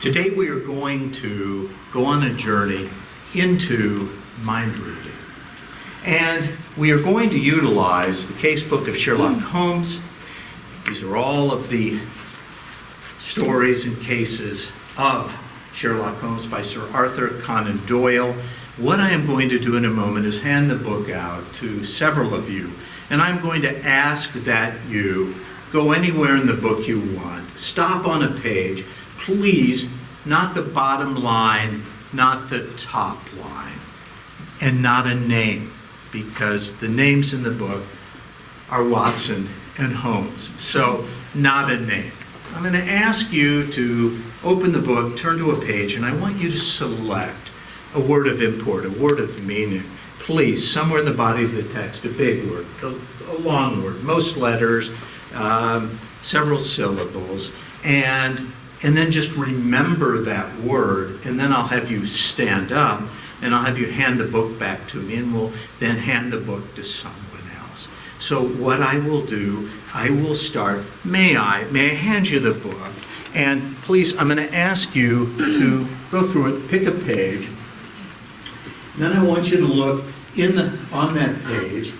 Today we are going to go on a journey into mind reading. And we are going to utilize the casebook of Sherlock Holmes. These are all of the stories and cases of Sherlock Holmes by Sir Arthur Conan Doyle. What I am going to do in a moment is hand the book out to several of you. And I'm going to ask that you go anywhere in the book you want. Stop on a page. Please, not the bottom line, not the top line, and not a name, because the names in the book are Watson and Holmes. So, not a name. I'm going to ask you to open the book, turn to a page, and I want you to select a word of import, a word of meaning. Please, somewhere in the body of the text, a big word, a long word, most letters, several syllables, and then just remember that word, and then I'll have you stand up, and I'll have you hand the book back to me, and we'll then hand the book to someone else. So what I will do, I will start. May I hand you the book? And please, I'm going to ask you to go through it, pick a page. Then I want you to look on that page,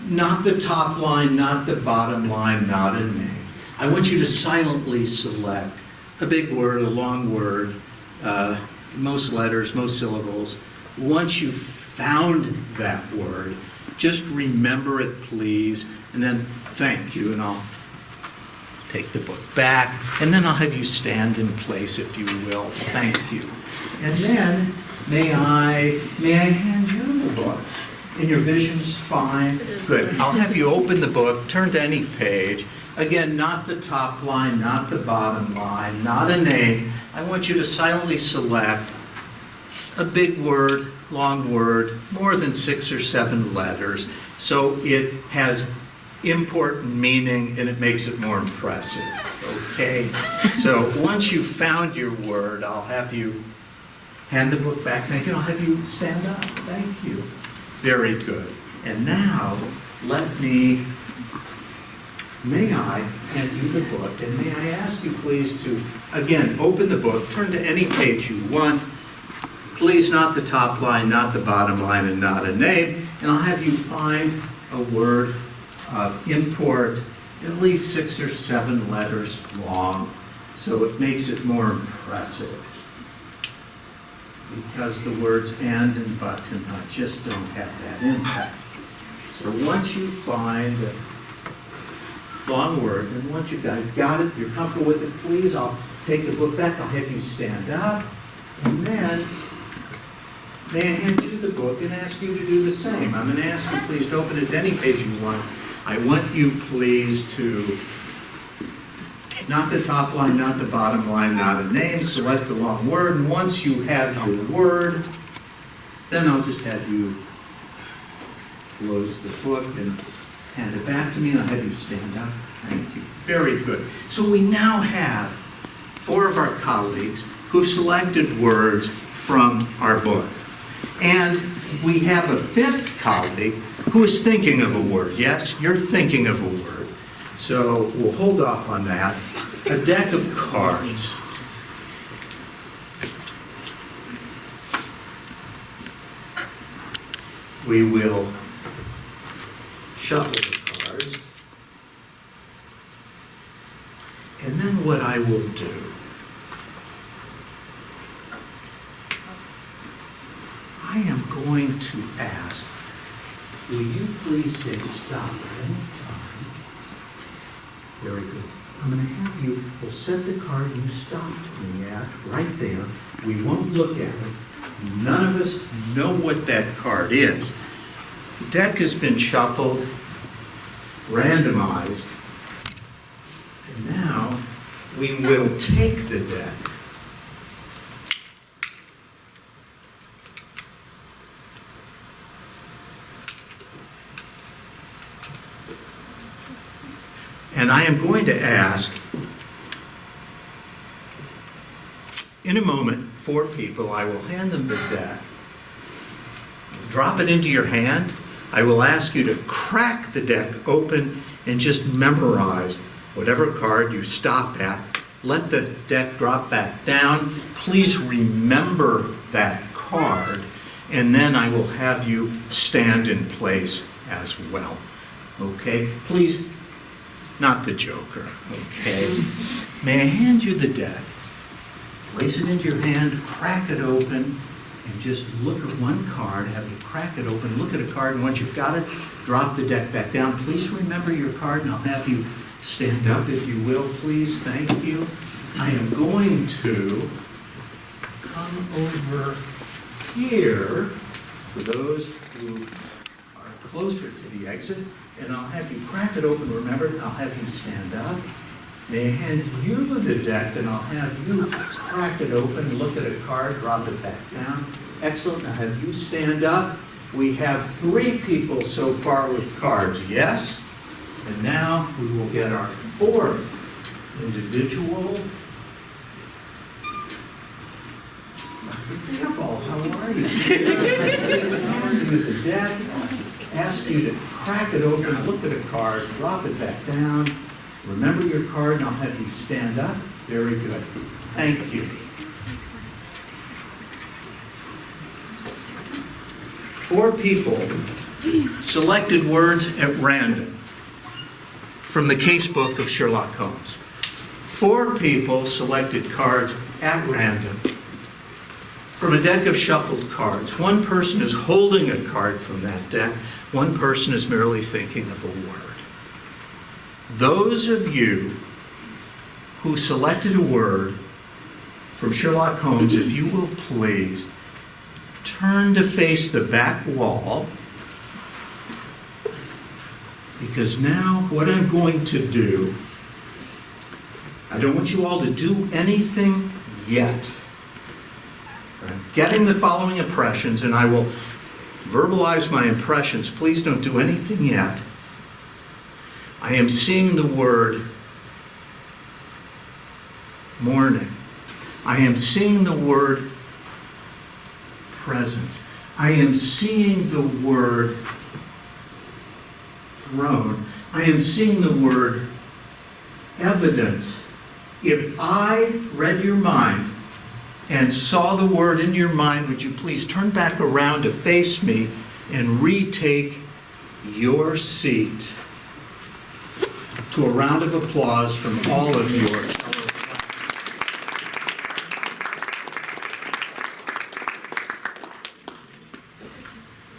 not the top line, not the bottom line, not a name. I want you to silently select a big word, a long word, most letters, most syllables. Once you've found that word, just remember it, please, and then thank you, and I'll take the book back, and then I'll have you stand in place, if you will. Thank you. And then, may I hand you the book? And your vision's fine? Good. I'll have you open the book, turn to any page. Again, not the top line, not the bottom line, not a name. I want you to silently select a big word, long word, more than 6 or 7 letters, so it has important meaning and it makes it more impressive. Okay? So once you've found your word, I'll have you hand the book back. Thank you. I'll have you stand up. Thank you. Very good. And now, may I hand you the book, and may I ask you please to, again, open the book, turn to any page you want. Please, not the top line, not the bottom line, and not a name. And I'll have you find a word of import, at least 6 or 7 letters long, so it makes it more impressive. Because the words and but and not just don't have that impact. So once you find a long word, and once you've got it, you're comfortable with it, please, I'll take the book back, I'll have you stand up, and then may I hand you the book and ask you to do the same. I'm going to ask you please to open it to any page you want. I want you please to, not the top line, not the bottom line, not a name, select the long word, and once you have your word, then I'll just have you close the book and hand it back to me, and I'll have you stand up. Thank you. Very good. So we now have 4 of our colleagues who've selected words from our book. And we have a 5th colleague who is thinking of a word. Yes, you're thinking of a word. So we'll hold off on that. A deck of cards. We will shuffle the cards. And then what I will do, I am going to ask, will you please say stop at any time? Very good. I'm going to have you, we'll set the card you stopped me at right there. We won't look at it. None of us know what that card is. The deck has been shuffled, randomized, and now we will take the deck. And I am going to ask, in a moment, 4 people, I will hand them the deck. Drop it into your hand. I will ask you to crack the deck open and just memorize whatever card you stop at let the deck drop back down. Please remember that card, and then I will have you stand in place as well. Okay? Please, not the Joker, okay? May I hand you the deck? Place it into your hand, crack it open, and just look at one card, have you crack it open, look at a card, and once you've got it, drop the deck back down. Please remember your card, and I'll have you stand up if you will, please. Thank you. I am going to come over here for those who are closer to the exit, and I'll have you crack it open. Remember, I'll have you stand up. May I hand you the deck, and I'll have you crack it open, look at a card, drop it back down. Excellent. I'll have you stand up. We have 3 people so far with cards, yes? And now we will get our 4th individual. Example, how are you? The deck, ask you to crack it open, look at a card, drop it back down. Remember your card, and I'll have you stand up. Very good. Thank you. 4 people selected words at random from the casebook of Sherlock Holmes. 4 people selected cards at random from a deck of shuffled cards. 1 person is holding a card from that deck. 1 person is merely thinking of a word. Those of you who selected a word from Sherlock Holmes, if you will please, turn to face the back wall, because now what I'm going to do, I don't want you all to do anything yet. I'm getting the following impressions, and I will verbalize my impressions. Please don't do anything yet. I am seeing the word morning. I am seeing the word presence. I am seeing the word throne. I am seeing the word evidence. If I read your mind and saw the word in your mind, would you please turn back around to face me and retake your seat? To a round of applause from all of your fellow classmates.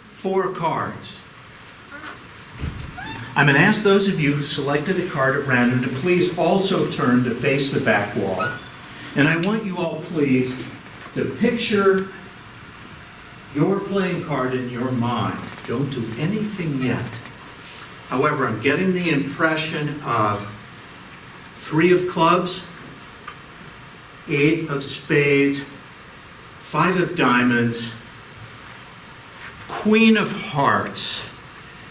4 cards. I'm going to ask those of you who selected a card at random to please also turn to face the back wall. And I want you all, please, to picture your playing card in your mind. Don't do anything yet. However, I'm getting the impression of 3 of clubs, 8 of spades, 5 of diamonds, Queen of hearts.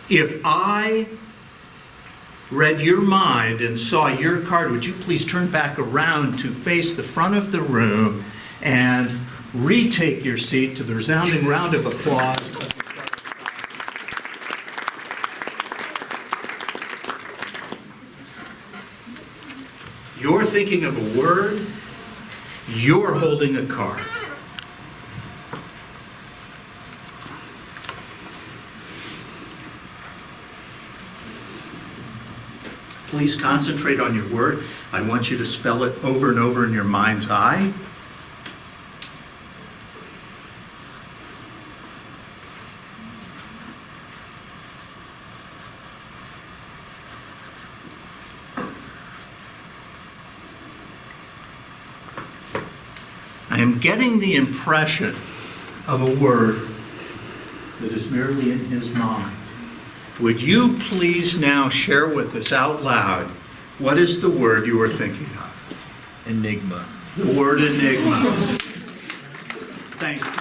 If I read your mind and saw your card, would you please turn back around to face the front of the room and retake your seat to the resounding round of applause. You're thinking of a word, you're holding a card. Please concentrate on your word. I want you to spell it over and over in your mind's eye. I am getting the impression of a word that is merely in his mind. Would you please now share with us out loud what is the word you were thinking of? Enigma. The word enigma. Thank you.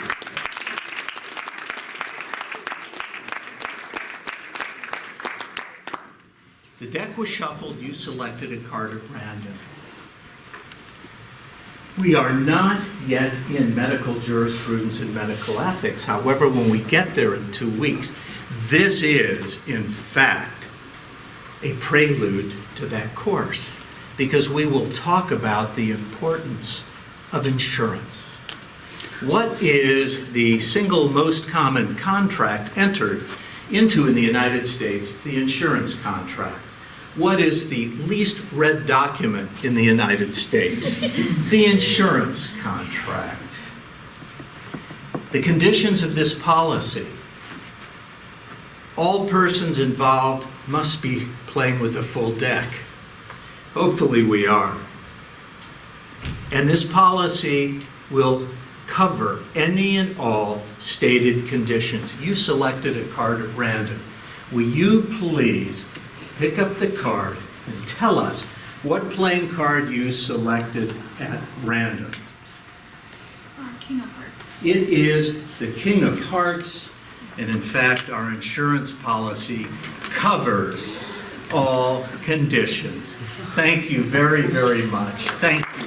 The deck was shuffled. You selected a card at random. We are not yet in medical jurisprudence and medical ethics. However, when we get there in 2 weeks, this is, in fact, a prelude to that course. because we will talk about the importance of insurance. What is the single most common contract entered into in the United States? The insurance contract. What is the least read document in the United States? The insurance contract. The conditions of this policy. All persons involved must be playing with a full deck. Hopefully we are. And this policy will cover any and all stated conditions. You selected a card at random. Will you please pick up the card and tell us what playing card you selected at random? King of Hearts. It is the King of Hearts, and in fact, our insurance policy covers all conditions. Thank you very, very much. Thank you.